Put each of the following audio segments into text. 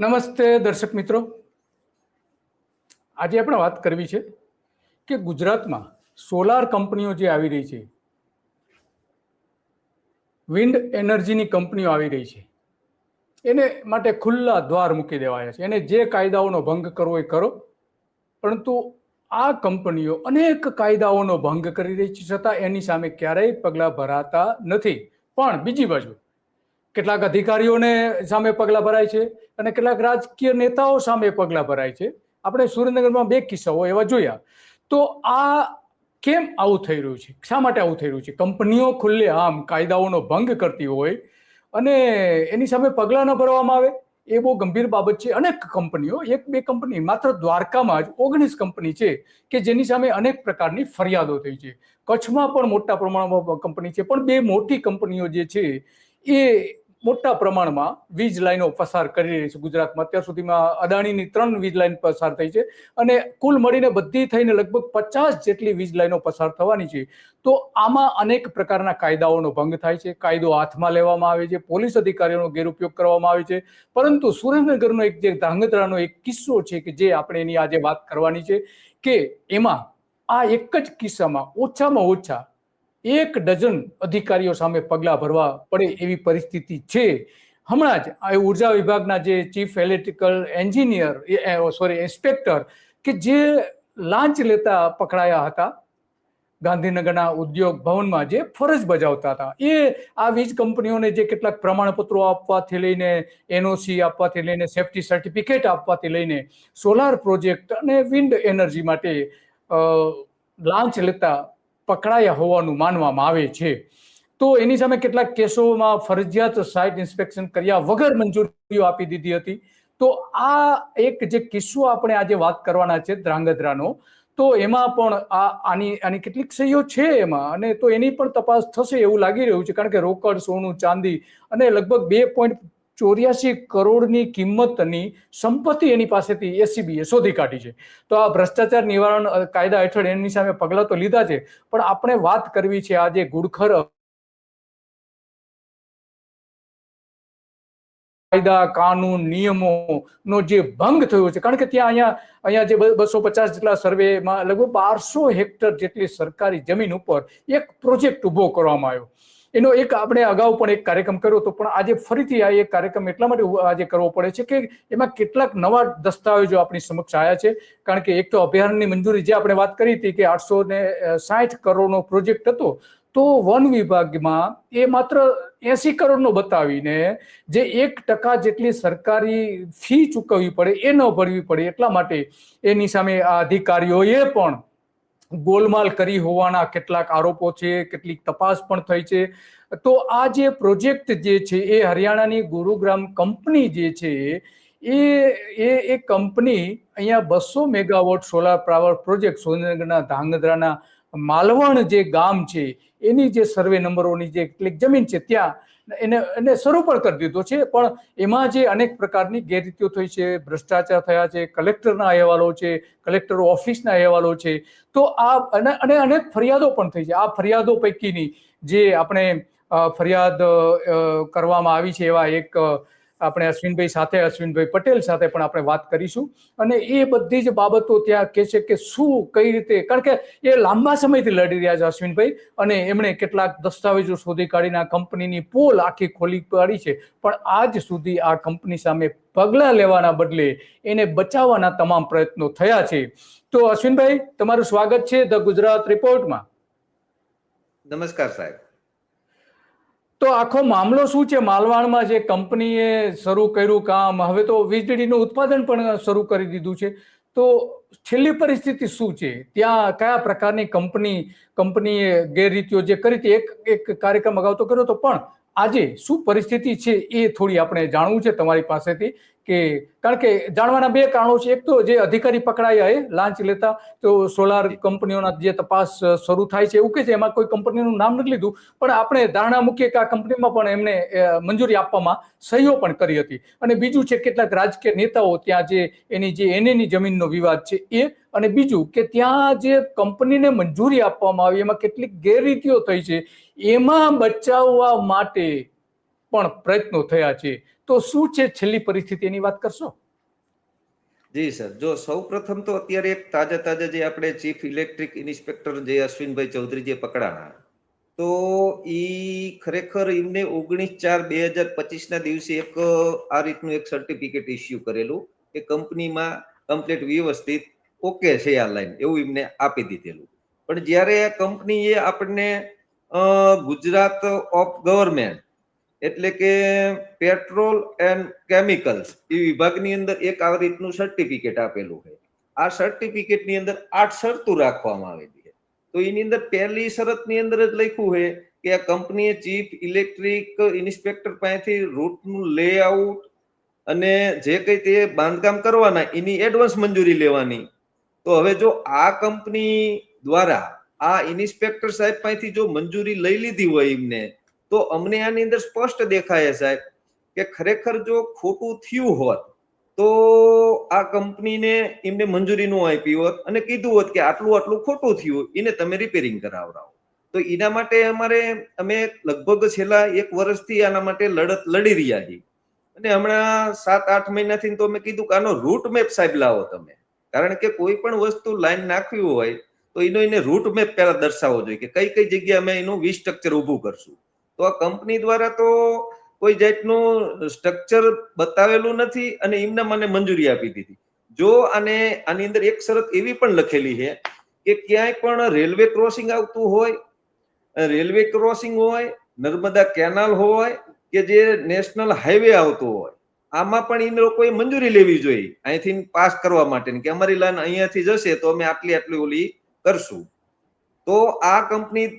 નમસ્તે દર્શક મિત્રો, આજે આપણે વાત કરવી છે કે ગુજરાતમાં સોલાર કંપનીઓ જે આવી રહી છે, વિન્ડ એનર્જીની કંપનીઓ આવી રહી છે, એને માટે ખુલ્લા દ્વાર મૂકી દેવાયા છે. એને જે કાયદાઓનો ભંગ કરવો એ કરો, પરંતુ આ કંપનીઓ અનેક કાયદાઓનો ભંગ કરી રહી છે, છતાં એની સામે ક્યારેય પગલાં ભરાતા નથી. પણ બીજી બાજુ કેટલાક અધિકારીઓને સામે પગલાં ભરાય છે અને કેટલાક રાજકીય નેતાઓ સામે પગલાં ભરાય છે. આપણે સુરેન્દ્રનગરમાં 2 કિસ્સાઓ એવા જોયા. તો આ કેમ આવું થઈ રહ્યું છે? શા માટે આવું થઈ રહ્યું છે? કંપનીઓ ખુલ્લેઆમ કાયદાઓનો ભંગ કરતી હોય અને એની સામે પગલાં ન ભરવામાં આવે, એ બહુ ગંભીર બાબત છે. અનેક કંપનીઓ, 1-2 કંપની, માત્ર દ્વારકામાં જ 19 કંપની છે કે જેની સામે અનેક પ્રકારની ફરિયાદો થઈ છે. કચ્છમાં પણ મોટા પ્રમાણમાં કંપની છે, પણ 2 મોટી કંપનીઓ જે છે એ મોટા પ્રમાણમાં વીજ લાઈનો પસાર કરી રહી છે ગુજરાતમાં. અત્યાર સુધીમાં અદાણીની 3 વીજ લાઈન પસાર થઈ છે અને કુલ મળીને બધી થઈને લગભગ 50 જેટલી વીજ લાઈનો પસાર થવાની છે. તો આમાં અનેક પ્રકારના કાયદાઓનો ભંગ થાય છે, કાયદો હાથમાં લેવામાં આવે છે, પોલીસ અધિકારીઓનો ગેરઉપયોગ કરવામાં આવે છે. પરંતુ સુરેન્દ્રનગરનો એક જે ધાંગધ્રાનો એક કિસ્સો છે કે જે આપણે એની આજે વાત કરવાની છે, કે એમાં આ એક જ કિસ્સામાં ઓછામાં ઓછા 1 ડઝન અધિકારીઓ સામે પગલાં ભરવા પડે એવી પરિસ્થિતિ છે. હમણાં જ ઉર્જા વિભાગના જે ચીફ ઇલેક્ટ્રિકલ એન્જિનિયર ઇન્સ્પેક્ટર કે જે લાંચ લેતા પકડાયા હતા ગાંધીનગરના ઉદ્યોગ ભવનમાં, જે ફરજ બજાવતા હતા, એ આ વીજ કંપનીઓને જે કેટલાક પ્રમાણપત્રો આપવાથી લઈને, એનઓસી આપવાથી લઈને, સેફ્ટી સર્ટિફિકેટ આપવાથી લઈને સોલાર પ્રોજેક્ટ અને વિન્ડ એનર્જી માટે લાંચ લેતા પકડાયા હોવાનું માનવામાં આવે છે. તો એની સામે કેટલાક કેસોમાં ફરજિયાત સાઇટ ઇન્સ્પેક્શન કર્યા વગર મંજૂરીઓ આપી દીધી હતી. તો આ એક જે કિસ્સો આપણે આજે વાત કરવાના છે ધ્રાંગધ્રાનો, તો એમાં પણ આની કેટલીક સહીઓ છે એમાં, અને તો એની પણ તપાસ થશે એવું લાગી રહ્યું છે. કારણ કે રોકડ, સોનું, ચાંદી અને લગભગ 2.84 કરોડની કિંમતની સંપત્તિ એની પાસેથી એસીબીએ શોધી કાઢી છે. તો આ ભ્રષ્ટાચાર નિવારણ કાયદા હેઠળ એની સામે પગલાં તો લીધા છે, પણ આપણે વાત કરવી છે આજે ગુડખર કાયદા, કાનૂન, નિયમોનો જે ભંગ થયો છે. કારણ કે ત્યાં અહીંયા જે 250 જેટલા સર્વેમાં લગભગ 1200 હેક્ટર જેટલી સરકારી જમીન ઉપર એક પ્રોજેક્ટ ઉભો કરવામાં આવ્યો. એનો એક આપણે અગાઉ પણ એક કાર્યક્રમ કર્યો હતો, પણ આજે ફરીથી આ એક કાર્યક્રમ એટલા માટે આજે કરવો પડે છે કે એમાં કેટલાક નવા દસ્તાવેજો આપણી સમક્ષ આવ્યા છે. કારણ કે એક તો અભયારણ્યની મંજૂરી, જે આપણે વાત કરી હતી કે 860 કરોડનો પ્રોજેક્ટ હતો, તો વન વિભાગમાં એ માત્ર 80 કરોડનો બતાવીને જે 1% જેટલી સરકારી ફી ચૂકવવી પડે એ ન ભરવી પડે, એટલા માટે એની સામે આ અધિકારીઓએ પણ ગોલમાલ કરી હોવાના કેટલાક આરોપો છે, કેટલીક તપાસ પણ થઈ છે. તો આ જે પ્રોજેક્ટ જે છે એ હરિયાણાની ગુરુગ્રામ કંપની જે છે એ કંપની અહીંયા 200 મેગાવોટ સોલાર પાવર પ્રોજેક્ટ સુરેન્દ્રનગરના ધાંગધ્રાના માલવણ જે ગામ છે એની જે સર્વે નંબરોની જે કેટલીક જમીન છે ત્યાં એને શરૂ પણ કરી દીધો છે. પણ એમાં જે અનેક પ્રકારની ગેરરીતિઓ થઈ છે, ભ્રષ્ટાચાર થયા છે, કલેક્ટરના અહેવાલો છે, કલેક્ટર ઓફિસના અહેવાલો છે. તો આ અને અનેક ફરિયાદો પણ થઈ છે. આ ફરિયાદો પૈકીની જે આપણે ફરિયાદ કરવામાં આવી છે એવા એક આપણે અશ્વિનભાઈ પટેલ સાથે પણ આપણે વાત કરીશું, અને એ બધી જ બાબતો ત્યાં કહે છે કે શું, કઈ રીતે. કારણ કે એ લાંબા સમયથી લડી રહ્યા છે અશ્વિનભાઈ, અને એમણે કેટલાક દસ્તાવેજો શોધી કાઢીને આ કંપનીની પોલ આખી ખોલી પાડી છે, પણ આજ સુધી આ કંપની સામે પગલાં લેવાના બદલે એને બચાવવાના તમામ પ્રયત્નો થયા છે. તો અશ્વિનભાઈ, તમારું સ્વાગત છે ધ ગુજરાત રિપોર્ટમાં. નમસ્કાર સાહેબ. તો આખો મામલો શું છે? માલવાણમાં જે કંપનીએ શરૂ કર્યું કામ, હવે તો વીજળીનું ઉત્પાદન પણ શરૂ કરી દીધું છે. તો છેલ્લી પરિસ્થિતિ શું છે ત્યાં? કયા પ્રકારની કંપનીએ ગેરરીતિઓ જે કરી હતી, એક કાર્યક્રમ અગાઉ તો કર્યો હતો, પણ આજે શું પરિસ્થિતિ છે એ થોડી આપણે જાણવું છે તમારી પાસેથી. કે કારણ કે જાણવાના 2 કારણો છે. એક તો જે અધિકારી પકડાયા એ લાંચ લેતા, તો સોલાર કંપનીઓના જે તપાસ શરૂ થાય છે એવું કે છે, એમાં કોઈ કંપનીનું નામ નથી લીધું, પણ આપણે ધારણા મૂકીએ કે આ કંપનીમાં પણ એમને મંજૂરી આપવામાં સહીઓ પણ કરી હતી. અને બીજું છે કેટલાક રાજકીય નેતાઓ ત્યાં જે એની જમીનનો વિવાદ છે એ, અને બીજું કે ત્યાં જે કંપનીને મંજૂરી આપવામાં આવી એમાં કેટલીક ગેરરીતિઓ થઈ છે, એમાં બચાવવા માટે પણ પ્રયત્નો થયા છે. તો શું છે છેલ્લી પરિસ્થિતિ, એની વાત કરશો? જી સર, જો સૌ પ્રથમ તો અત્યારે એક તાજા જે આપણે ચીફ ઇલેક્ટ્રિક ઇન્સ્પેક્ટર જે અશ્વિનભાઈ ચૌધરી જે પકડાણા, તો ઈ ખરેખર એમને 19/4/2025 ના દિવસે એક આ રીતનું એક સર્ટિફિકેટ ઇસ્યુ કરેલું કે કંપનીમાં કમ્પ્લીટ વ્યવસ્થિત ઓકે છે આ લાઈન, એવું એમને આપી દીધેલું. પણ જ્યારે કંપનીએ આપણને ગુજરાત ઓફ ગવર્મેન્ટ એટલે કે પેટ્રોલ એન્ડ કેમિકલ્સ એ વિભાગની અંદર એક આ રીતનું સર્ટિફિકેટ આપેલું છે. આ સર્ટિફિકેટની અંદર 8 શરતો રાખવામાં આવેલી છે. તો એની અંદર પહેલી શરતની અંદર જ લખ્યું છે કે આ કંપનીએ ચીફ ઇલેક્ટ્રિક ઇન્સ્પેક્ટર પાસેથી રૂટનું લેઆઉટ અને જે કંઈ તે બાંધકામ કરવાના એની એડવાન્સ મંજૂરી લેવાની. તો હવે જો આ કંપની દ્વારા આ ઇન્સ્પેક્ટર સાહેબ પાસેથી જો મંજૂરી લઈ લીધી હોય એમને, તો અમને આની અંદર સ્પષ્ટ દેખાય સાહેબ કે ખરેખર જો ખોટું થયું હોત તો આ કંપનીને એમને મંજૂરી ન આપી હોત અને કીધું હોત કે આટલું ખોટું થયું, એને તમે રિપેરિંગ કરાવડાવો. તો એના માટે અમે લગભગ છેલ્લા 1 વર્ષથી આના માટે લડત લડી રહ્યા છીએ. અને હમણાં 7-8 મહિનાથી તો અમે કીધું કે આનો રૂટ મેપ સાહેબ લાવો તમે, કારણ કે કોઈ પણ વસ્તુ લાઈન નાખવી હોય તો એને રૂટ મેપ પહેલા દર્શાવવો જોઈએ કે કઈ જગ્યાએ અમે એનું સ્ટ્રક્ચર ઊભું કરશું. તો આ કંપની દ્વારા તો કોઈ જાતનું સ્ટ્રક્ચર બતાવેલું નથી અને એમને મને મંજૂરી આપી દીધી. જો આની અંદર એક શરત એવી પણ લખેલી છે કે ક્યાંય પણ રેલવે ક્રોસિંગ આવતું હોય, રેલવે ક્રોસિંગ હોય, નર્મદા કેનાલ હોય કે જે નેશનલ હાઈવે આવતો હોય, આમાં પણ એ લોકોએ મંજૂરી લેવી જોઈએ અહીંથી પાસ કરવા માટે કે અમારી લાઈન અહીંયાથી જશે તો અમે આટલી ઓલી કરશું. તો આ કંપની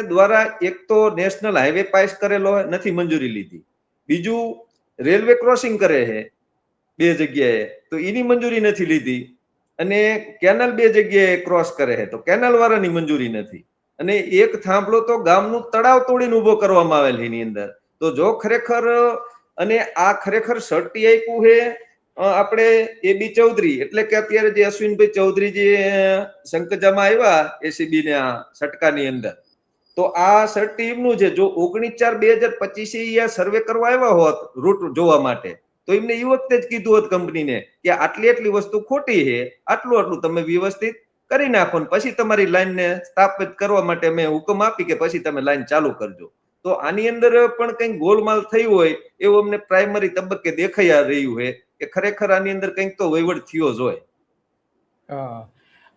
દ્વારા એક તો નેશનલ હાઈવે પાસ કરેલો નથી, મંજૂરી લીધી. બીજું રેલવે ક્રોસિંગ કરે છે 2 જગ્યાએ, તો એની મંજૂરી નથી લીધી. અને કેનાલ 2 જગ્યાએ ક્રોસ કરે છે તો કેનાલ વાળાની મંજૂરી નથી. અને એક થાંભલો તો ગામનું તળાવ તોડીને ઉભો કરવામાં આવેલ એની અંદર. તો જો ખરેખર અને આ ખરેખર સર્ટી આપ્યું છે આપણે AB ચૌધરી એટલે કે અત્યારે જે અશ્વિનભાઈ ચૌધરી જે સંકજામાં આવ્યા એસીબી ના સટકાની અંદર, તો આ સર્ટી એમનું છે. જો 19/4/2025 આ સર્વે કરવા આવ્યા હોત રૂટ જોવા માટે, તો એમને એ વખતે જ કીધું હોત કંપનીને કે આટલી વસ્તુ ખોટી છે, આટલું તમે વ્યવસ્થિત કરી નાખો ને પછી તમારી લાઈનને સ્થાપિત કરવા માટે અમે હુકમ આપી કે પછી તમે લાઈન ચાલુ કરજો. તો આની અંદર પણ કંઈક ગોલમાલ થયું હોય એવું અમને પ્રાઇમરી તબક્કે દેખાઈ રહ્યું છે કે ખરેખર આની અંદર કંઈક તો વહીવટ થયો જ હોય.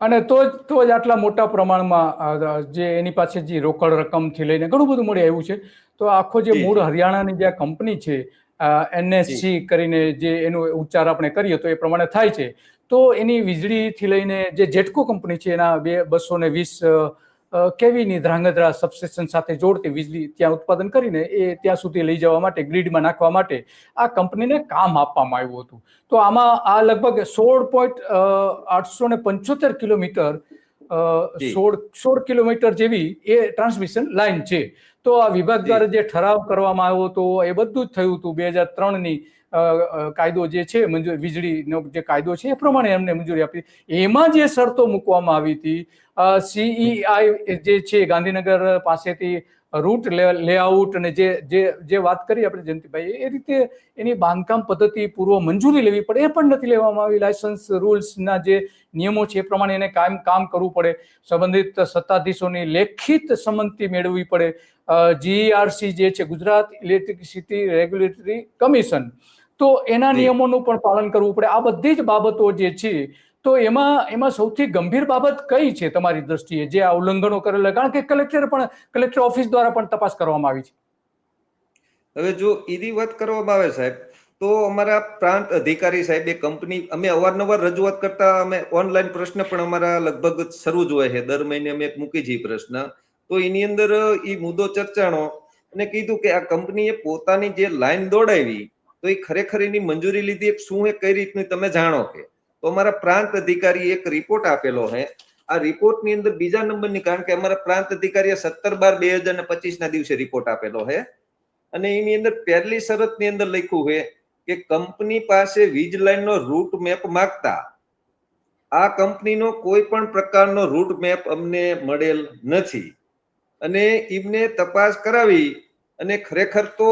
અને તો જ આટલા મોટા પ્રમાણમાં જે એની પાસે જે રોકડ રકમથી લઈને ઘણું બધું મળી આવ્યું છે. તો આખો જે મૂળ હરિયાણાની જે કંપની છે NSC કરીને જે એનો ઉચ્ચાર આપણે કરીએ તો એ પ્રમાણે થાય છે. તો એની વીજળીથી લઈને જે જેટકો કંપની છે એના 220 કેવીની ધ્રાંગધ્રા સબસ્ટેશન સાથે જોડતી વીજળી ત્યાં ઉત્પાદન કરીને એ ત્યાં સુધી લઈ જવા માટે, ગ્રીડમાં નાખવા માટે આ કંપનીને કામ આપવામાં આવ્યું હતું. તો આમાં આ લગભગ 16.875 કિલોમીટર 16 કિલોમીટર જેવી એ ટ્રાન્સમિશન લાઇન છે. તો આ વિભાગ દ્વારા જે ઠરાવ કરવામાં આવ્યો હતો એ બધું જ થયું હતું. 2003ની કાયદો જે છે વીજળીનો જે કાયદો છે એ પ્રમાણે એમને મંજૂરી આપી. એમાં જે શરતો મૂકવામાં આવી હતી, CEI જે છે ગાંધીનગર પાસેથી રૂટ લેઆઉટ અને જે વાત કરી આપણે જયંતિભાઈ, એ રીતે એની બાંધકામ પદ્ધતિ પૂર્વ મંજૂરી લેવી પડે, એ પણ નથી લેવામાં આવી. લાયસન્સ રૂલ્સના જે નિયમો છે એ પ્રમાણે એને કામ કરવું પડે. સંબંધિત સત્તાધીશોની લેખિત સંમતિ મેળવવી પડે. GERC જે છે ગુજરાત ઇલેક્ટ્રિસિટી રેગ્યુલેટરી કમિશન, તો એના નિયમોનું પણ પાલન કરવું પડે. આ બધી જ બાબતો જે છે, તો એમાં સૌથી ગંભીર બાબત કઈ છે તમારી દ્રષ્ટિએ જે આ ઉલ્લંઘનો કરેલા? કારણ કે કલેક્ટર ઓફિસ દ્વારા પણ તપાસ કરવામાં આવી છે. હવે જો એની વાત કરવામાં આવે સાહેબ, તો અમારા પ્રાંત અધિકારી સાહેબ એ કંપની અમે અવારનવાર રજૂઆત કરતા, અમે ઓનલાઈન પ્રશ્ન પણ અમારા લગભગ શરૂ જ હોય છે, દર મહિને અમે મૂકી છીએ પ્રશ્ન. તો એની અંદર એ મુદ્દો ચર્ચાણો અને કીધું કે આ કંપનીએ પોતાની જે લાઈન દોડાવી તો એ ખરેખર એની મંજૂરી લીધી શું એ કઈ રીતની તમે જાણો કે? તો અમારા પ્રાંત અધિકારી એક રિપોર્ટ આપેલો છે. આ રિપોર્ટની અંદર 2 નંબરની, કારણ કે અમારા પ્રાંત અધિકારીએ 17/12/2025 ના દિવસે રિપોર્ટ આપેલો છે અને એની અંદર પહેલી શરતની અંદર લખ્યું છે કે કંપની પાસે વીજ લાઈનનો રૂટ મેપ માંગતા આ કંપનીનો કોઈ પણ પ્રકારનો રૂટ મેપ અમને મળેલ નથી અને એમને તપાસ કરાવી અને ખરેખર તો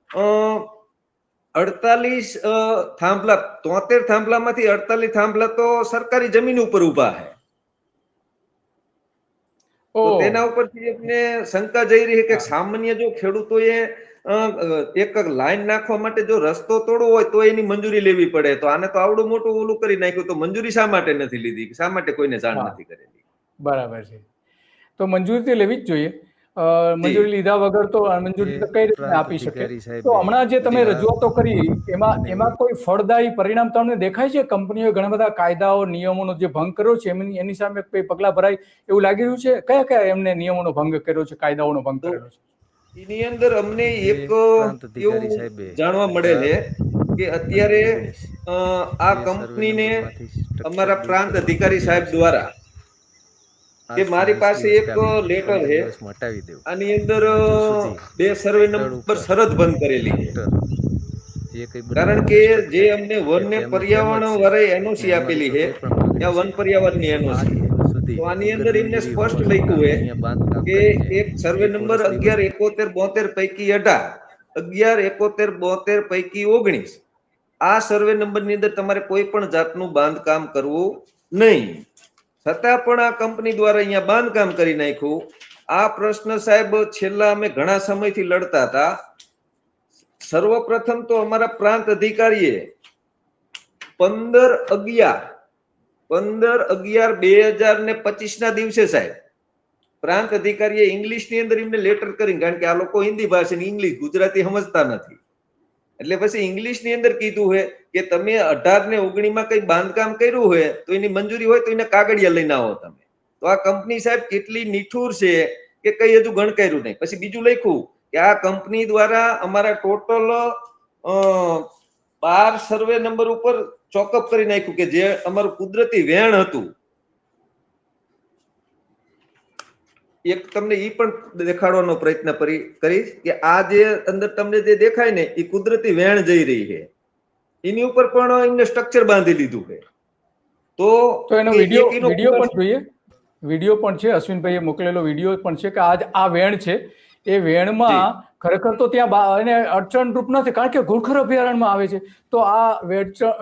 48 થાંભલા, 73 થાંભલામાંથી 48 થાંભલા તો સરકારી જમીન ઉપર ઉભા છે. તો તેના ઉપરથી આપણે શંકા જઈ રહી છે કે સામાન્ય જો ખેડૂતોએ એક લાઈન નાખવા માટે જો રસ્તો તોડવો હોય તો એની મંજૂરી લેવી પડે. તો આને તો આવડું મોટું ઓલું કરી નાખ્યું, તો મંજૂરી શા માટે નથી લીધી? શા માટે કોઈને જાણ નથી કરેલી? બરાબર છે. તો મંજૂરી તો લેવી જ જોઈએ. મંજૂરી લીધા વગર તો મંજૂરી તો કઈ રીતે આપી શકે? તો હમણાં જે તમે રજૂઆતો કરી એમાં કોઈ ફળદાયી પરિણામ તમને દેખાય છે? કંપનીઓએ ઘણા બધા કાયદાઓ નિયમોનો જે ભંગ કર્યો છે એની સામે કોઈ પગલા ભરાય એવું લાગી રહ્યું છે? કયા કયા એમને નિયમોનો ભંગ કર્યો છે, કાયદાઓનો ભંગ કરેલો છે? એની અંદર અમને એક એવું જાણવા મળે છે કે અત્યારે આ કંપનીને અમારા પ્રાંત અધિકારી સાહેબ દ્વારા કે મારી પાસે એક લેટર છે, આની અંદર 2 સર્વે નંબર શરત બંધ કરેલી છે. કારણ કે જે અમને વન ને પર્યાવરણ વાળાએ એનઓસી આપેલી છે, ત્યાં વન પર્યાવરણની એનઓસી, તો આની અંદર એમને સ્પષ્ટ લખ્યું છે કે એક સર્વે નંબર 11, 71, 72 પૈકી 18, 11, 71, 72 પૈકી 19 આ સર્વે નંબરની અંદર તમારે કોઈ પણ જાતનું બાંધકામ કરવું નહીં. છતાં પણ આ કંપની દ્વારા અહીંયા બાંધકામ કરી નાખ્યું. આ પ્રશ્ન સાહેબ છેલ્લા અમે ઘણા સમયથી લડતા હતા. સર્વપ્રથમ તો અમારા પ્રાંત અધિકારીએ 15/11/2025 ના દિવસે સાહેબ પ્રાંત અધિકારીએ ઇંગ્લિશની અંદર એમને લેટર કરીને, કારણ કે આ લોકો હિન્દી ભાષાની, ઇંગ્લિશ ગુજરાતી સમજતા નથી, એટલે પછી ઇંગ્લિશની અંદર કીધું છે કે તમે 18 ને 19 માં કઈ બાંધકામ કર્યું હોય તો એની મંજૂરી હોય તો એને કાગળિયા લઈને આવો તમે. તો આ કંપની સાહેબ કેટલી નિઠુર છે કે કઈ હજુ ગણકાર્યું નહીં. પછી બીજું લખ્યું કે આ કંપની દ્વારા અમારા ટોટલ 12 સર્વે નંબર ઉપર ચોકઅપ કરી નાખ્યું કે જે અમારું કુદરતી વેણ હતું. એક તમને ઈ પણ દેખાડવાનો પ્રયત્ન કરીશ કે આ જે અંદર તમને જે દેખાય ને એ કુદરતી વેણ જઈ રહી છે, એની ઉપર પણ એમને સ્ટ્રક્ચર બાંધી લીધું છે. તો એનો વિડીયો પણ જોઈએ, વિડીયો પણ છે, અશ્વિનભાઈએ મોકલેલો વિડીયો પણ છે કે આ વેણ છે, એ વેણમાં ખરેખર તો ત્યાં એને અડચણરૂપ નથી, કારણ કે ઘુડખર અભયારણ્યમાં આવે છે. તો આ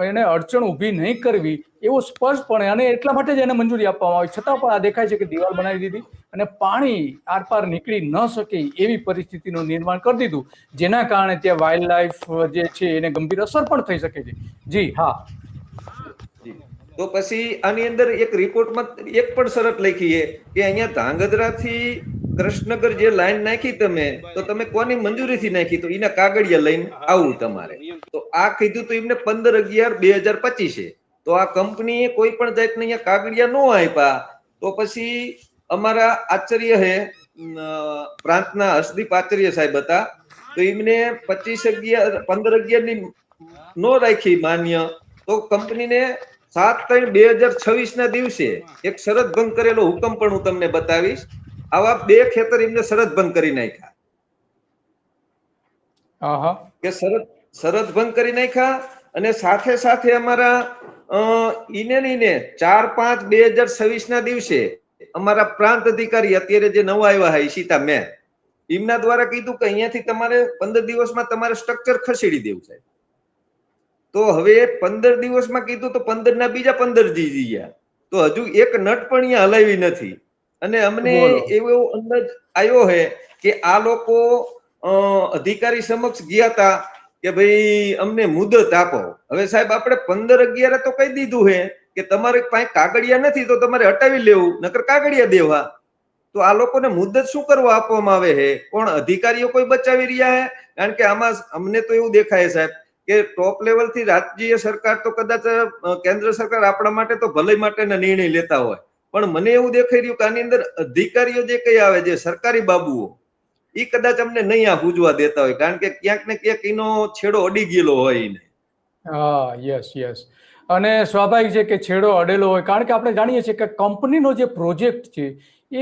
એને અડચણ ઊભી નહીં કરવી એવું સ્પષ્ટપણે, અને એટલા માટે જ એને મંજૂરી આપવામાં આવી, છતાં પણ આ દેખાય છે કે દિવાલ બનાવી દીધી અને પાણી આરપાર નીકળી ન શકે એવી પરિસ્થિતિનું નિર્માણ કરી દીધું, જેના કારણે ત્યાં વાઇલ્ડ લાઈફ જે છે એને ગંભીર અસર પણ થઈ શકે છે. જી હા. તો પછી આની અંદર એક રિપોર્ટમાં એક પણ શરત લખી છે કે અહીંયા ધાંગધ્રાથી કૃષ્ણનગર જે લાઈન નાખી તમે, તો તમે કોની મંજૂરીથી નાખી? તો એના કાગળિયા લઈને આવું તમારે. તો આ કીધું તો એમને 15/11/2025. તો આ કંપનીએ કોઈ પણ જાતના અહીંયા કાગળિયા ન આપ્યા. તો પછી અમારા આચાર્ય હે પ્રાંતના હર્ષદીપ આચાર્ય સાહેબ હતા, તો એમને 15/11 ની નો રાખી માન્ય, તો કંપનીને 7/3/2026 ના દિવસે એક શરત ભંગ કરેલો હુકમ પણ હું તમને બતાવીશ. આવા 2 ખેતર એમને શરત ભંગ કરી નાખ્યા કે શરત ભંગ કરી નાખ્યા. અને સાથે સાથે અમારા 4/5/2026 ના દિવસે અમારા પ્રાંત અધિકારી અત્યારે જે નવા આવ્યા છે ઈશિતા મેં, એમના દ્વારા કીધું કે અહીંયાથી તમારે 15 દિવસમાં તમારે સ્ટ્રક્ચર ખસેડી દેવું છે. તો હવે 15 દિવસમાં કીધું તો 15 ના બીજા 15 જી ગયા, તો હજુ એક નટ પણ અહીંયા હલાવી નથી. અને અમને એવો અંદાજ આવ્યો છે કે આ લોકો અધિકારી સમક્ષ ગયા હતા કે ભાઈ અમને મુદત આપો. હવે સાહેબ આપણે 15/11 તો કહી દીધું છે કે તમારે પાસે કાગળિયા નથી તો તમારે હટાવી લેવું, નકર કાગળિયા દેવા. તો આ લોકોને મુદત શું કરવા આપવામાં આવે છે? કોણ અધિકારીઓ કોઈ બચાવી રહ્યા છે? કારણ કે આમાં અમને તો એવું દેખાય સાહેબ કે ટોપ લેવલ થી રાજ્ય સરકાર તો કદાચ કેન્દ્ર સરકાર આપણા માટે તો ભલાઈ માટેના નિર્ણય લેતા હોય, પણ મને એવું દેખાઈ રહ્યું કે આની અંદર અધિકારીઓ જે કઈ આવે, જે સરકારી બાબુઓ, એ કદાચ અમને નહીં આ પૂજવા દેતા હોય, કારણ કે ક્યાંક ને ક્યાંક એનો છેડો અડી ગયેલો હોય એને. હા, યસ. અને સ્વાભાવિક છે કે છેડો અડેલો હોય, કારણ કે આપણે જાણીએ છીએ કે કંપનીનો જે પ્રોજેક્ટ છે એ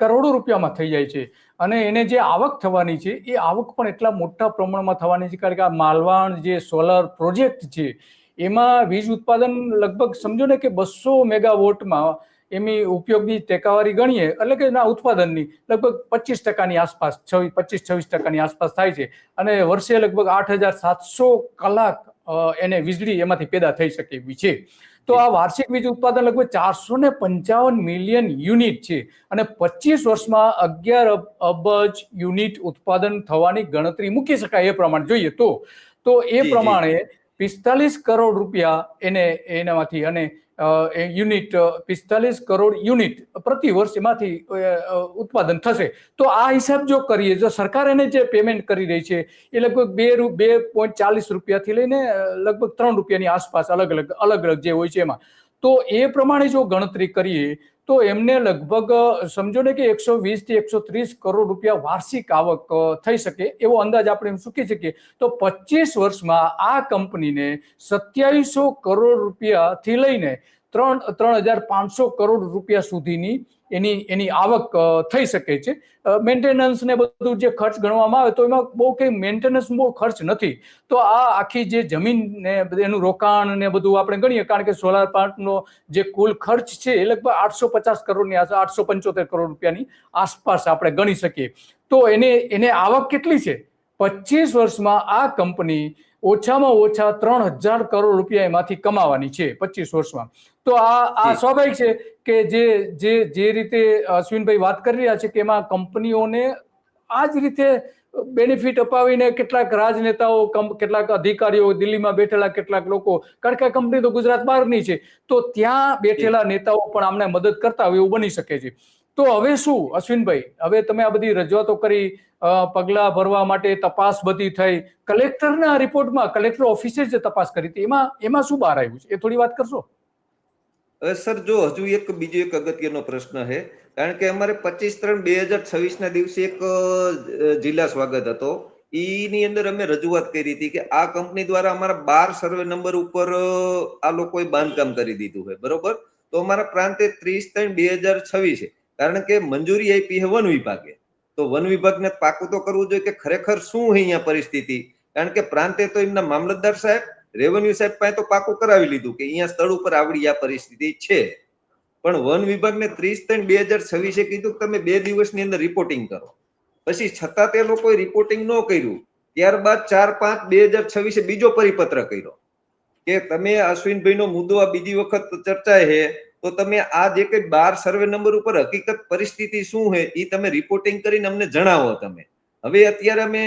કરોડો રૂપિયામાં થઈ જાય છે, અને એને જે આવક થવાની છે એ આવક પણ એટલા મોટા પ્રમાણમાં થવાની છે, કારણ કે આ માલવાણ જે સોલર પ્રોજેક્ટ છે એમાં વીજ ઉત્પાદન લગભગ સમજો ને કે 200 મેગાવોટમાં એની ઉપયોગની ટેકાવારી ગણીએ એટલે કે એના ઉત્પાદનની લગભગ 25% આસપાસ 25-26% આસપાસ થાય છે અને વર્ષે લગભગ 8,700 કલાક એને વીજળી એમાંથી પેદા થઈ શકે એવી છે. તો આ વાર્ષિક વીજ ઉત્પાદન લગભગ 455 મિલિયન યુનિટ છે અને 25 વર્ષમાં 11 અબજ યુનિટ ઉત્પાદન થવાની ગણતરી મૂકી શકાય એ પ્રમાણે જોઈએ તો એ પ્રમાણે 45 કરોડ રૂપિયા એનામાંથી અને યુનિટ 45 કરોડ યુનિટ પ્રતિ વર્ષ એમાંથી ઉત્પાદન થશે. તો આ હિસાબ જો કરીએ, જો સરકાર એને જે પેમેન્ટ કરી રહી છે એ લગભગ 2.40 રૂપિયાથી લઈને લગભગ 3 રૂપિયાની આસપાસ અલગ અલગ જે હોય છે એમાં. તો એ પ્રમાણે જો ગણતરી કરીએ તો એમને લગભગ સમજો ને કે 120 થી 130 કરોડ રૂપિયા વાર્ષિક આવક થઈ શકે એવો અંદાજ આપણે ચૂકી શકીએ. તો 25 વર્ષમાં આ કંપનીને 2700 કરોડ રૂપિયાથી લઈને 3,500 કરોડ રૂપિયા સુધીની એની આવક થઈ શકે છે. મેન્ટેનન્સ ને બધું જે ખર્ચ ગણવામાં આવે તો એમાં બહુ કઈ મેન્ટેનન્સ બહુ ખર્ચ નથી. તો આ આખી જે જમીન ને એનું રોકાણ ને બધું આપણે ગણીએ, કારણ કે સોલાર પ્લાન્ટનો જે કુલ ખર્ચ છે એ લગભગ 850 કરોડની આસપાસ 875 કરોડ રૂપિયાની આસપાસ આપણે ગણી શકીએ. તો એને આવક કેટલી છે? 25 વર્ષમાં આ કંપની ઓછામાં ઓછા 3,000 કરોડ રૂપિયા એમાંથી કમાવાની છે 25 વર્ષમાં. તો આ સ્વાભાવિક છે કે જે રીતે અશ્વિનભાઈ વાત કરી રહ્યા છે કે એમાં કંપનીઓને આ જ રીતે બેનિફિટ અપાવીને કેટલાક રાજનેતાઓ, કેટલાક અધિકારીઓ, દિલ્હીમાં બેઠેલા કેટલાક લોકો, કારણ કે આ કંપની તો ગુજરાત બહારની છે, તો ત્યાં બેઠેલા નેતાઓ પણ આમને મદદ કરતા હોય એવું બની શકે છે. તો હવે શું અશ્વિનભાઈ, હવે તમે આ બધી રજૂઆતો કરી, પગલા ભરવા માટે તપાસ બધી થઈ, કલેક્ટરના રિપોર્ટમાં કલેક્ટર ઓફિસે જે તપાસ કરી હતી એમાં શું બહાર આવ્યું છે એ થોડી વાત કરશો? સર, જો હજુ બીજો એક અગત્યનો પ્રશ્ન છે, કારણ કે અમારે 25/3/2026 ના દિવસે એક જિલ્લા સ્વાગત હતો. એની અંદર અમે રજૂઆત કરી હતી કે આ કંપની દ્વારા અમારા 12 સર્વે નંબર ઉપર આ લોકોએ બાંધકામ કરી દીધું છે, બરોબર. તો અમારા પ્રાંતે 30/3/2026 છે, કારણ કે મંજૂરી આપી છે વન વિભાગે. તો વન વિભાગને પાકું તો કરવું જોઈએ કે ખરેખર શું છે અહીંયા પરિસ્થિતિ, કારણ કે પ્રાંતે તો એમના મામલતદાર સાહેબ, રેવન્યુ સાહેબ પાસે તો પાકું કરાવી લીધું કે અહીંયા સ્થળ ઉપર આવડી આ પરિસ્થિતિ છે. પણ વન વિભાગને 30/3/2026 કીધું કે તમે 2 દિવસની અંદર રિપોર્ટિંગ કરો. પછી છતાં તે લોકોએ રિપોર્ટિંગ ન કર્યું. ત્યારબાદ 4/5/2026 બીજો પરિપત્ર કર્યો કે તમે અશ્વિનભાઈનો મુદ્દો આ બીજી વખત ચર્ચાય છે, તો તમે આ જે કઈ 12 સર્વે નંબર ઉપર હકીકત પરિસ્થિતિ શું છે એ તમે રિપોર્ટિંગ કરીને અમને જણાવો તમે. હવે અત્યારે અમે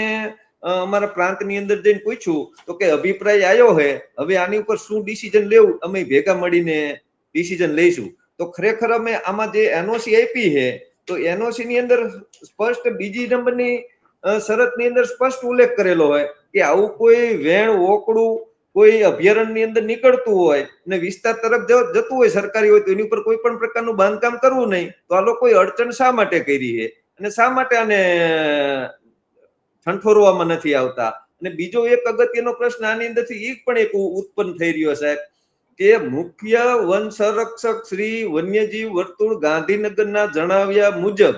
અમારા પ્રાંતની અંદર જઈને પૂછ્યું તો કે અભિપ્રાય આવ્યો છે, હવે આની ઉપર શું ડિસિઝન લેવું અમે ભેગા મળીને ડિસિઝન લઈશું. તો ખરેખર અમે આમાં જે એનઓસી આપી છે તો એનઓસી ની અંદર સ્પષ્ટ બીજી નંબરની શરતની અંદર સ્પષ્ટ ઉલ્લેખ કરેલો હોય કે આવું કોઈ વેણ ઓકડું કોઈ અભયારણ્યની અંદર નીકળતું હોય અને વિસ્તાર તરફ જતું હોય સરકારી હોય તો એની ઉપર કોઈ પણ પ્રકારનું બાંધકામ કરવું નહીં. તો આ લોકોએ અડચણ શા માટે કરી છે અને શા માટે આને ઠણઠોરવામાં નથી આવતા? અને બીજો એક અગત્યનો પ્રશ્ન આની અંદરથી એ પણ એક ઉત્પન્ન થઈ રહ્યો સાહેબ કે મુખ્ય વન સંરક્ષક શ્રી વન્યજીવ વર્તુળ ગાંધીનગરના જણાવ્યા મુજબ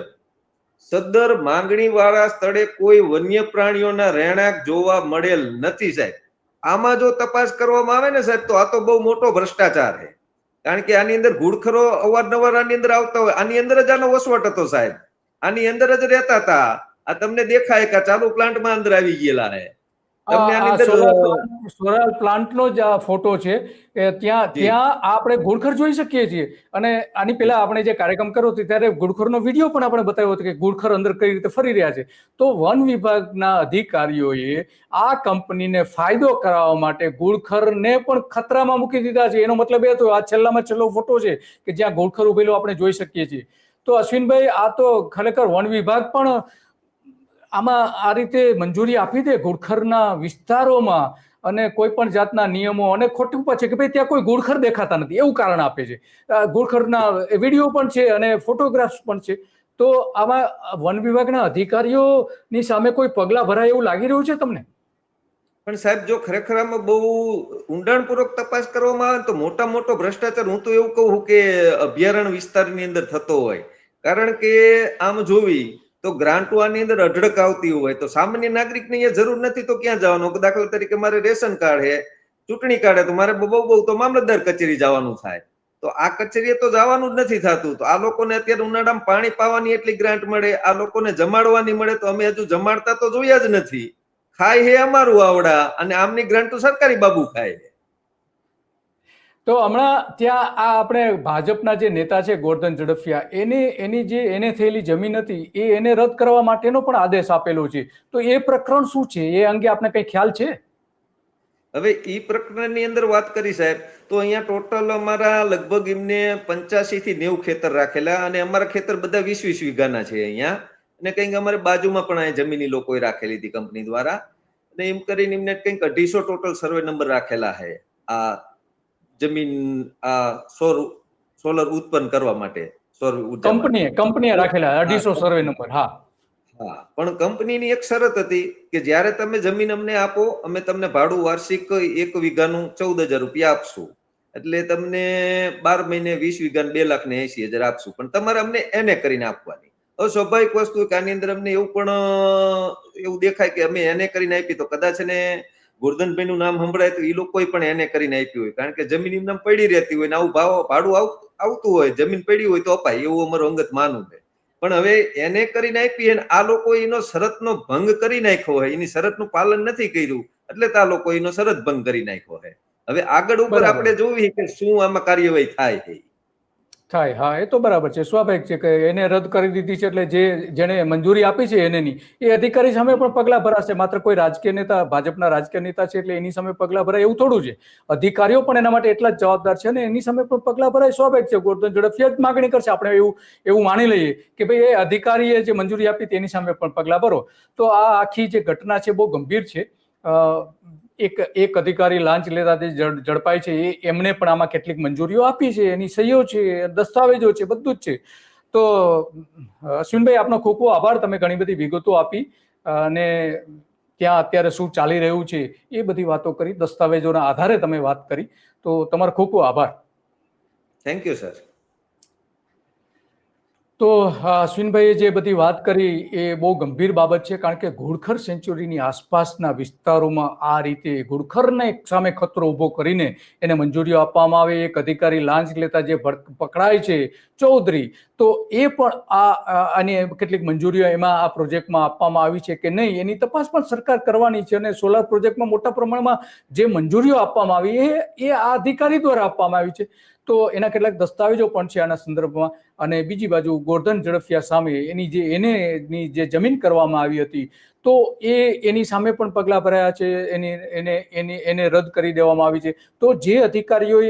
સદર માંગણી વાળા સ્થળે કોઈ વન્ય પ્રાણીઓના રહેણાંક જોવા મળેલ નથી સાહેબ. આમાં જો તપાસ કરવામાં આવે ને સાહેબ તો આ તો બહુ મોટો ભ્રષ્ટાચાર છે, કારણ કે આની અંદર ઘૂડખરો અવારનવાર આની અંદર આવતા હોય. આની અંદર જ આનો વસવાટ હતો સાહેબ, આની અંદર જ રહેતા હતા. આ તમને દેખાય કે ચાલુ પ્લાન્ટમાં અંદર આવી ગયેલા છે. સોલાર પ્લાન્ટનો જ આ ફોટો છે. ત્યાં આપણે ઘુડખર જોઈ શકીએ છીએ. અને આની પહેલા આપણે જે કાર્યક્રમ કર્યો હતો ત્યારે ઘુડખરનો વિડીયો પણ આપણે બતાવ્યો હતો કે ઘુડખર અંદર કઈ રીતે ફરી રહ્યા છે. તો વન વિભાગના અધિકારીઓએ આ કંપનીને ફાયદો કરાવવા માટે ઘુડખરને પણ ખતરામાં મૂકી દીધા છે. એનો મતલબ એ હતો, આ છેલ્લામાં છેલ્લો ફોટો છે કે જ્યાં ઘુડખર ઉભેલો આપણે જોઈ શકીએ છીએ. તો અશ્વિનભાઈ, આ તો ખરેખર વન વિભાગ પણ આમાં આ રીતે મંજૂરી આપી દે ઘુડખરના વિસ્તારોમાં અને કોઈ પણ જાતના નિયમો, અને ખોટું છે કે ભાઈ ત્યાં કોઈ ઘુડખર દેખાતા નથી એવું કારણ આપે છે. ઘુડખરના વિડીયો પણ છે અને ફોટોગ્રાફ્સ પણ છે. તો આમાં વન વિભાગના અધિકારીઓની સામે કોઈ પગલા ભરાય એવું લાગી રહ્યું છે તમને? પણ સાહેબ, જો ખરેખર આમાં બહુ ઊંડાણપૂર્વક તપાસ કરવામાં આવે તો મોટો ભ્રષ્ટાચાર હું તો એવું કહું કે અભયારણ્ય વિસ્તારની અંદર થતો હોય. કારણ કે આમ જોવી તો ગ્રાન્ટો આની અંદર અઢળક આવતી હોય તો સામાન્ય નાગરિકને એ જરૂર નથી તો ક્યાં જવાનું? દાખલા તરીકે મારે રેશન કાર્ડ છે, ચૂંટણી કાર્ડ છે તો મારે બહુ તો મામલતદાર કચેરી જવાનું થાય. તો આ કચેરીએ તો જવાનું જ નથી થતું. તો આ લોકોને અત્યારે ઉનાળામાં પાણી પાવાની એટલી ગ્રાન્ટ મળે, આ લોકોને જમાડવાની મળે, તો અમે હજુ જમાડતા તો જોયા જ નથી. ખાય હે અમારું આવડા, અને આમની ગ્રાન્ટ તો સરકારી બાબુ ખાય. તો હમણાં ત્યાં આ આપણે ભાજપના જે નેતા છે ગોરધન ઝડફિયા, એને થયેલી જમીન હતી એને રદ કરવા માટેનો પણ આદેશ આપેલો છે. તો એ પ્રકરણ શું છે, એ અંગે આપને કઈ ખ્યાલ છે? હવે ઈ પ્રકરણની અંદર વાત કરી સાહેબ, તો અહીંયા ટોટલ અમારા લગભગ એમને 85 થી 90 ખેતર રાખેલા, અને અમારા ખેતર બધા 20-20 વીઘાના છે અહીંયા. અને કંઈક અમારે બાજુમાં પણ અહીંયા જમીન લોકોએ રાખેલી હતી કંપની દ્વારા, અને એમ કરીને એમને કંઈક 250 ટોટલ સર્વે નંબર રાખેલા છે આ જમીન, આ સોલર ઉત્પન્ન કરવા માટે. કંપનીએ રાખેલા 250 સર્વે નંબર. હા, પણ કંપનીની એક શરત હતી કે જ્યારે તમે જમીન અમને આપો, અમે તમને ભાડું વાર્ષિક 1 વીઘાનું 14,000 રૂપિયા આપશું. એટલે તમને 12 મહિને 20 વીઘાને 2,80,000 આપશું, પણ તમારે અમને એને કરીને આપવાની. હવે સ્વાભાવિક વસ્તુ કે આની અંદર અમને એવું દેખાય કે અમે એને કરીને આપી તો કદાચ એને ગોરધનભાઈ નું નામ સંભળાય તો એ લોકોએ પણ એને કરીને આપ્યું હોય, કારણ કે જમીન એમને પડી રહેતી હોય ને આવું ભાડું આવતું હોય, જમીન પડી હોય તો અપાય, એવું અમારું અંગત માનવું છે. પણ હવે એને કરીને આપી અને આ લોકો એનો શરતનો ભંગ કરી નાખ્યો હોય, એની શરતનું પાલન નથી કર્યું, એટલે આ લોકો એનો શરત ભંગ કરી નાખ્યો હોય. હવે આગળ ઉપર આપણે જોવી કે શું આમાં કાર્યવાહી થાય છે. હા, એ તો બરાબર છે, સ્વાભાવિક છે કે એને રદ કરી દીધી છે, એટલે જેને મંજૂરી આપી છે એ અધિકારી સામે પણ પગલા ભરાશે. માત્ર કોઈ રાજકીય નેતા, ભાજપના રાજકીય નેતા છે એટલે એની સામે પગલા ભરાય એવું થોડું છે. અધિકારીઓ પણ એના માટે એટલા જ જવાબદાર છે અને એની સામે પણ પગલા ભરાય સ્વાભાવિક છે. ગોરધન ઝડફિયા જ માગણી કરશે. આપણે એવું માની લઈએ કે ભાઈ એ અધિકારીએ જે મંજૂરી આપી તેની સામે પણ પગલા ભરો. તો આ આખી જે ઘટના છે બહુ ગંભીર છે. એક અધિકારી લાંચ લેતા ઝડપાય છે, એમણે પણ આમાં કેટલીક મંજૂરીઓ આપી છે, એની સહીઓ છે, દસ્તાવેજો છે, બધું જ છે. તો અશ્વિનભાઈ, આપનો ખૂબ ખૂબ આભાર. તમે ઘણી બધી વિગતો આપી અને ત્યાં અત્યારે શું ચાલી રહ્યું છે એ બધી વાતો કરી, દસ્તાવેજોના આધારે તમે વાત કરી. તો તમારો ખૂબ ખૂબ આભાર. Thank you sir. તો અશ્વિનભાઈએ જે બધી વાત કરી એ બહુ ગંભીર બાબત છે, કારણ કે ઘોડખર સેન્ચુરીની આસપાસના વિસ્તારોમાં આ રીતે ઘોડખરને સામે ખતરો ઉભો કરીને એને મંજૂરીઓ આપવામાં આવે. એક અધિકારી લાંચ લેતા જે પકડાય છે ચૌધરી, તો એ પણ આની કેટલીક મંજૂરીઓ એમાં આ પ્રોજેક્ટમાં આપવામાં આવી છે કે નહીં એની તપાસ પણ સરકાર કરવાની છે. અને સોલાર પ્રોજેક્ટમાં મોટા પ્રમાણમાં જે મંજૂરીઓ આપવામાં આવી એ આ અધિકારી દ્વારા આપવામાં આવી છે. તો એના કેટલાક દસ્તાવેજો પણ છે આના સંદર્ભમાં. અને બીજી બાજુ ગોરધન ઝડફિયા સામે એની જે જમીન કરવામાં આવી હતી તો એની સામે પણ પગલા ભરાયા છે, એને રદ કરી દેવામાં આવી છે. તો જે અધિકારીઓએ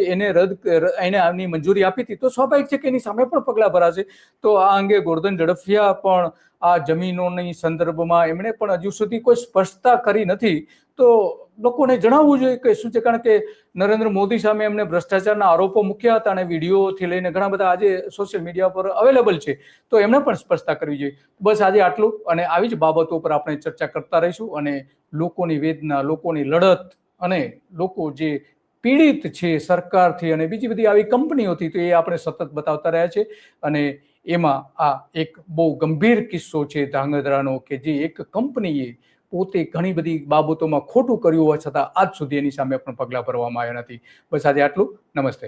એને આની મંજૂરી આપી હતી તો સ્વાભાવિક છે કે એની સામે પણ પગલા ભરાશે. તો આ અંગે ગોરધન ઝડફિયા પણ આ જમીનોની સંદર્ભમાં એમણે પણ હજુ સુધી કોઈ સ્પષ્ટતા કરી નથી. તો લોકોને જણાવવું જોઈએ કે શું છે, કારણ કે નરેન્દ્ર મોદી સામે એમને ભ્રષ્ટાચારના આરોપો મૂક્યા હતા અને વિડીયોથી લઈને ઘણા બધા આજે સોશિયલ મીડિયા પર અવેલેબલ છે. તો એમણે પણ સ્પષ્ટતા કરવી જોઈએ. બસ આજે આટલું, અને આવી જ બાબતો પર આપણે ચર્ચા કરતા રહીશું. અને લોકોની વેદના, લોકોની લડત અને લોકો જે પીડિત છે સરકારથી અને બીજી બધી આવી કંપનીઓથી, તો એ આપણે સતત બતાવતા રહ્યા છે. અને એમાં આ એક બહુ ગંભીર કિસ્સો છે ધ્રાંગધ્રાનો, કે જે એક કંપનીએ પોતે ઘણી બધી બાબતોમાં ખોટું કર્યું હોવા છતાં આજ સુધી એની સામે પણ પગલાં ભરવામાં આવ્યા નથી. બસ આજે આટલું. નમસ્તે.